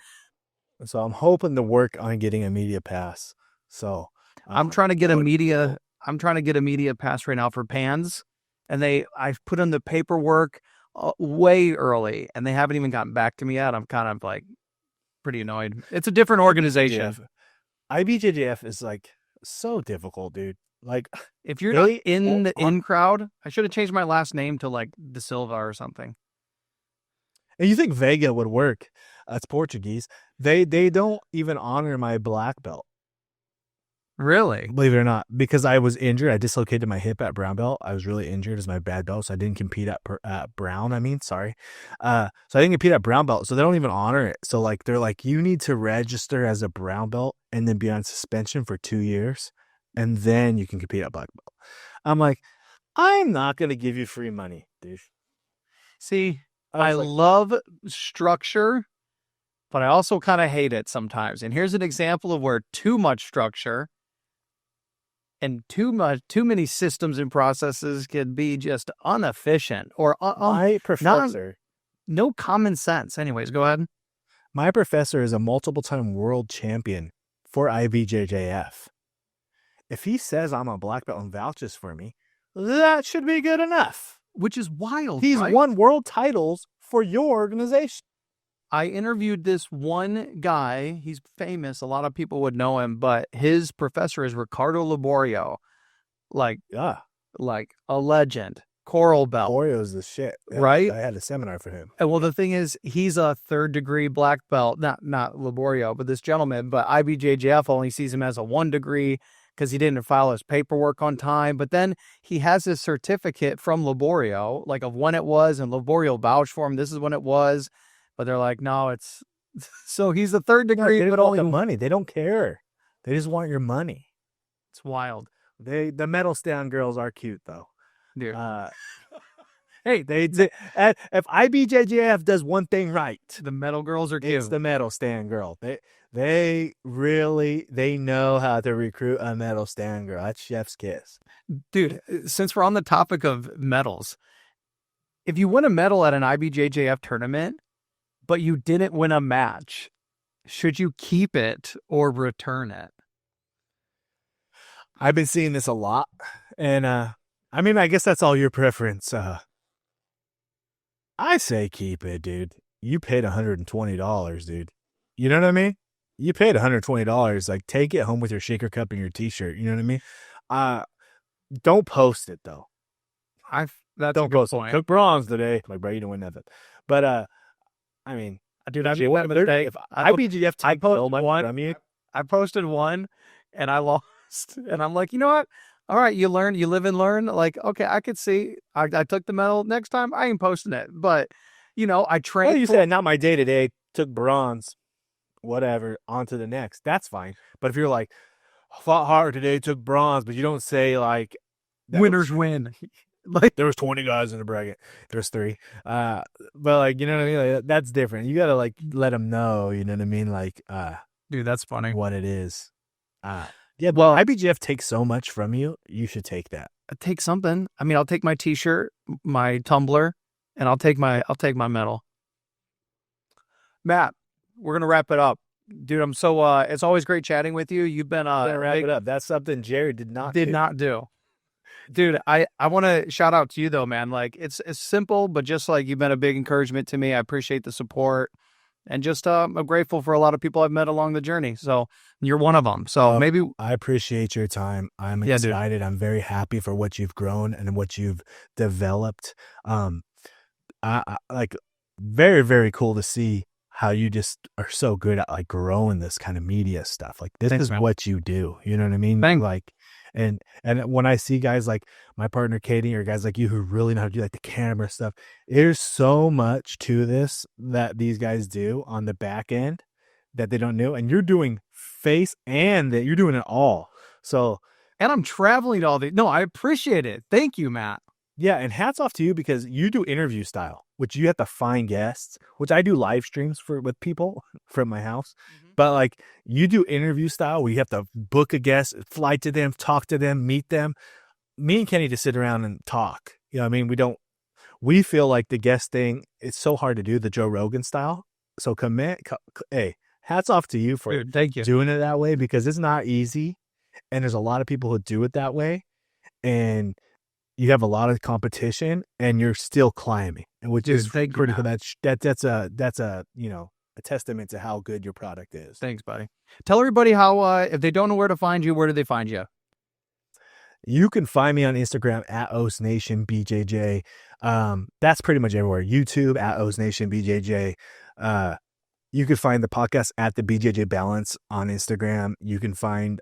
So I'm hoping to work on getting a media pass. So I'm trying to get a media pass right now for Pans. And I've put in the paperwork way early and they haven't even gotten back to me yet. I'm kind of like pretty annoyed. It's a different organization. IBJJF is like so difficult, dude. Like if you're not in the in crowd, I should have changed my last name to like De Silva or something. And you think Veiga would work? It's Portuguese. They don't even honor my black belt. Really? Believe it or not, because I was injured. I dislocated my hip at brown belt. I was really injured as my bad belt, so I didn't compete at brown. So I didn't compete at brown belt, so they don't even honor it. So like they're like, you need to register as a brown belt and then be on suspension for 2 years, and then you can compete at black belt. I'm like, I'm not going to give you free money, dude. See, I love structure, but I also kind of hate it sometimes. And here's an example of where too much structure and too many systems and processes can be just inefficient or my professor, no common sense. Anyways, go ahead. My professor is a multiple-time world champion for IBJJF. If he says I'm a black belt and vouches for me, that should be good enough. Which is wild. He's right? won world titles for your organization. I interviewed this one guy. He's famous. A lot of people would know him, but his professor is Ricardo Laborio. Like a legend. Coral belt. Laborio's the shit. Yeah, right? I had a seminar for him. And well, the thing is, he's a 3rd degree black belt. Not Laborio, but this gentleman. But IBJJF only sees him as a 1 degree because he didn't file his paperwork on time. But then he has his certificate from Laborio, like of when it was, and Laborio vouched for him. This is when it was. But they're like, no, it's... So he's a 3rd degree. They don't want the money. They don't care. They just want your money. It's wild. The medal stand girls are cute, though. Dude. Hey, if IBJJF does one thing right, the medal girls are cute. It's the medal stand girl. They know how to recruit a medal stand girl. That's chef's kiss. Dude, since we're on the topic of medals, if you win a medal at an IBJJF tournament, but you didn't win a match, should you keep it or return it? I've been seeing this a lot, and I mean, I guess that's all your preference. I say keep it, dude. You paid $120, dude. You know what I mean? You paid $120. Like, take it home with your shaker cup and your T-shirt. You know what I mean? Don't post it though. Don't post it. Took bronze today. Like, bro, you didn't win nothing. But I mean, dude, I've made a mistake. IBJJF take so much from you. I posted one, and I lost. And I'm like, you know what? All right, you learn, you live and learn. Like, okay, I could see. I took the medal. Next time, I ain't posting it. But, you know, I trained. Well, you said, not my day today. Took bronze. Whatever. On to the next. That's fine. But if you're like, fought hard today, took bronze, but you don't say, like, winners win. Like, there was 20 guys in the bracket. There's 3. But, like, you know what I mean? Like, that's different. You got to, like, let them know, you know what I mean? Like, dude, that's funny. What it is. Yeah, well, IBJJF takes so much from you. You should take that. Take something. I mean, I'll take my T-shirt, my tumbler, and I'll take my medal. Matt, we're gonna wrap it up, dude. I'm so. It's always great chatting with you. You've been wrap it up. That's something Jared did not do. Dude, I want to shout out to you though, man. Like it's simple, but just like you've been a big encouragement to me. I appreciate the support. And just I'm grateful for a lot of people I've met along the journey. So you're one of them. So maybe I appreciate your time. I'm excited. Dude. I'm very happy for what you've grown and what you've developed. I like very, very cool to see how you just are so good at like growing this kind of media stuff. Like this is what you do. You know what I mean? Thanks. Like, and when I see guys like my partner Katie or guys like you who really know how to do like the camera stuff, there's so much to this that these guys do on the back end that they don't know. And you're doing face and that you're doing it all. So, and I'm traveling to all the, no, I appreciate it. Thank you, Matt. Yeah. And hats off to you because you do interview style, which you have to find guests, which I do live streams with people from my house. Mm-hmm. But like you do interview style where you have to book a guest, fly to them, talk to them, meet them. Me and Kenny just sit around and talk. You know what I mean? We feel like the guest thing, it's so hard to do the Joe Rogan style. So hey, hats off to you for thank you. Doing it that way because it's not easy. And there's a lot of people who do it that way. And you have a lot of competition and you're still climbing, which is pretty cool. That's a a testament to how good your product is. Thanks, buddy. Tell everybody how, if they don't know where to find you, where do they find you? You can find me on Instagram at Oss Nation BJJ. That's pretty much everywhere. YouTube at Oss Nation BJJ. You can find the podcast at the BJJ Balance on Instagram. You can find,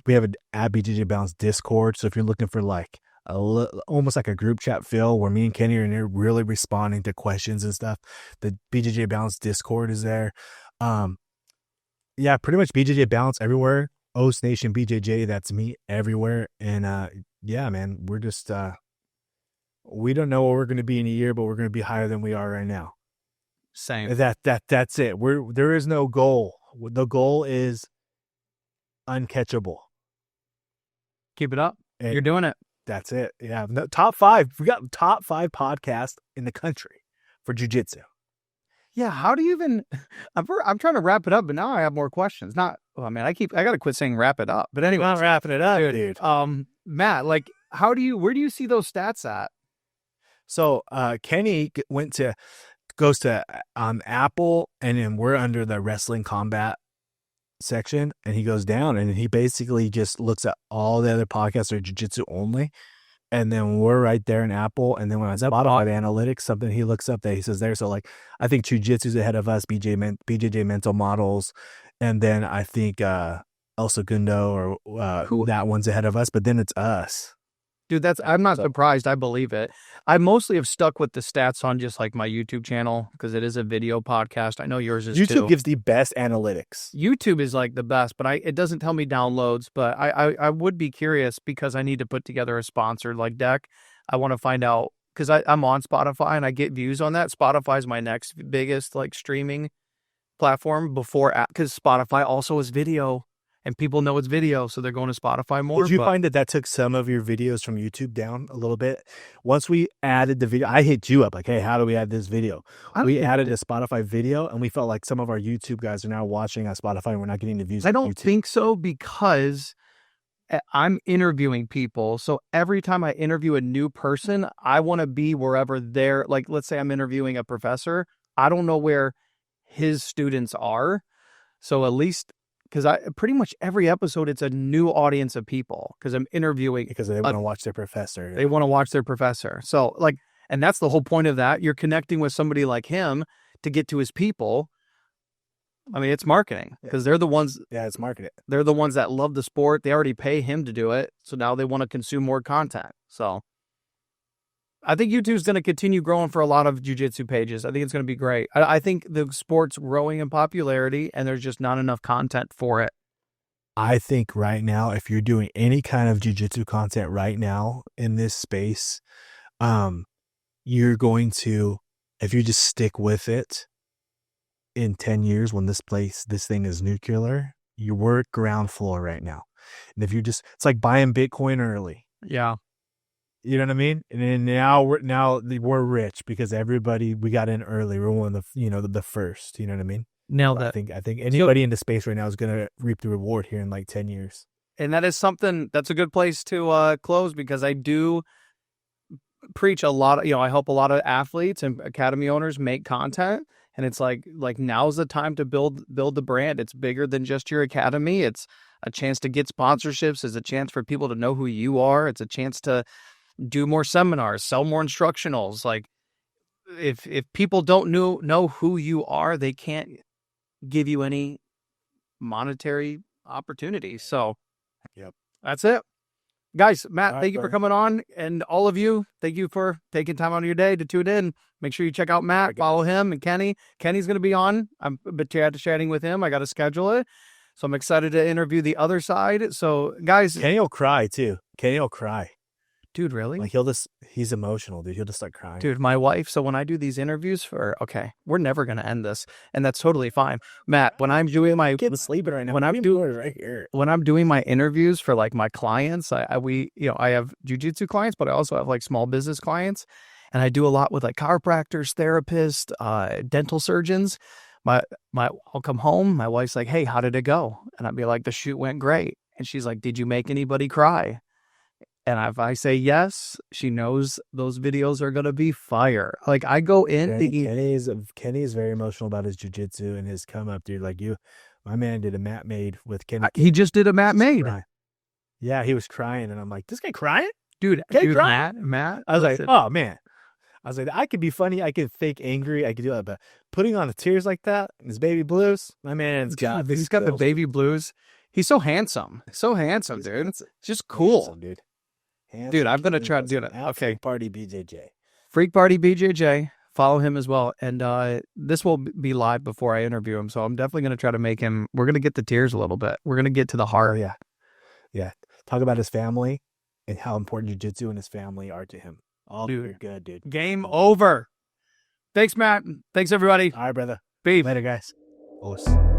we have an at BJJ Balance Discord. So if you're looking for like almost like a group chat feel where me and Kenny are in there really responding to questions and stuff, the BJJ Balance Discord is there. Yeah, pretty much BJJ Balance everywhere. Oss Nation BJJ. That's me everywhere. And yeah, man, we're just we don't know what we're going to be in a year, but we're going to be higher than we are right now. Same. That's it. There is no goal. The goal is uncatchable. Keep it up. And you're doing it. That's it. Yeah. No, top 5. We got top 5 podcasts in the country for jiu-jitsu. Yeah. How do you even, I'm trying to wrap it up, but now I have more questions. I got to quit saying wrap it up, but anyway. Not wrapping it up, dude. Matt, like, where do you see those stats at? So, Kenny goes to Apple, and then we're under the wrestling combat section, and he goes down, and he basically just looks at all the other podcasts are jiu-jitsu only, and then we're right there in Apple. And then when I was at Spotify analytics, something he looks up that he says there. So like, I think jiu-jitsu's ahead of us, BJJ mental models, and then I think El Segundo or that one's ahead of us, but then it's us. Dude, I'm not surprised. I believe it. I mostly have stuck with the stats on just like my YouTube channel because it is a video podcast. I know yours is YouTube too. gives the best analytics. YouTube is like the best, but it doesn't tell me downloads. But I would be curious because I need to put together a sponsored like deck. I want to find out because I'm on Spotify and I get views on that. Spotify is my next biggest like streaming platform because Spotify also is video. And people know it's video, so they're going to Spotify more. Did you find that took some of your videos from YouTube down a little bit? Once we added the video, I hit you up like, hey, how do we add this video? We added a Spotify video, and we felt like some of our YouTube guys are now watching on Spotify, and we're not getting the views. I don't think so because I'm interviewing people. So every time I interview a new person, I want to be wherever they're, like, let's say I'm interviewing a professor. I don't know where his students are. So at least... because pretty much every episode, it's a new audience of people because I'm interviewing. Because they want to watch their professor. They want to watch their professor. So like, and that's the whole point of that. You're connecting with somebody like him to get to his people. I mean, it's marketing because they're the ones. Yeah, it's marketing. They're the ones that love the sport. They already pay him to do it. So now they want to consume more content. So I think YouTube's going to continue growing for a lot of jiu-jitsu pages. I think it's going to be great. I think the sport's growing in popularity and there's just not enough content for it. I think right now, if you're doing any kind of jiu-jitsu content right now in this space, you're going to, if you just stick with it in 10 years, when this thing is nuclear, we're at ground floor right now. And if you just, it's like buying Bitcoin early. Yeah. You know what I mean? And then now we're rich because we got in early. We're one of the first. You know what I mean? Nailed it. I think anybody in the space right now is going to reap the reward here in like 10 years. And that is something that's a good place to close because I do preach a lot. I help a lot of athletes and academy owners make content, and it's like now's the time to build the brand. It's bigger than just your academy. It's a chance to get sponsorships. It's a chance for people to know who you are. It's a chance to do more seminars, sell more instructionals. Like if people don't know who you are, they can't give you any monetary opportunity. So yep, that's it. Guys, Matt, right, thank you for coming on. And all of you, thank you for taking time out of your day to tune in. Make sure you check out Matt, follow him, and Kenny. Kenny's going to be on. I'm a bit chatting with him. I got to schedule it. So I'm excited to interview the other side. So guys. Kenny will cry too. Kenny will cry. Dude, really? Like he's emotional, dude. He'll just start crying. Dude, my wife, so when I do these interviews we're never going to end this. And that's totally fine. Matt, when I'm doing my... I'm sleeping right now. When I'm doing my interviews for like my clients, I have jiu-jitsu clients, but I also have like small business clients. And I do a lot with like chiropractors, therapists, dental surgeons. I'll come home. My wife's like, hey, how did it go? And I'd be like, the shoot went great. And she's like, did you make anybody cry? And if I say yes, she knows those videos are going to be fire. Like I go in. Kenny is very emotional about his jiu-jitsu and his come up, dude. Like my man did a mat made with Kenny. He just did a mat made. Yeah, he was crying. And I'm like, this guy crying? Dude, Matt. I was like, oh man. I was like, I could be funny. I could fake angry. I could do that. But putting on the tears like that and his baby blues, my man's got he's got the baby blues. He's so handsome. So handsome, dude. It's just cool. Handsome, dude. Dude, I'm going to try to do it. Okay. Freak Party BJJ. Freak Party BJJ. Follow him as well. And this will be live before I interview him. So I'm definitely going to try to make him, we're going to get the tears a little bit. We're going to get to the heart. Oh, yeah. Yeah. Talk about his family and how important jiu-jitsu and his family are to him. All Dude. good, dude. Game over. Thanks, Matt. Thanks, everybody. All right, brother. Beef. Later, guys. Os.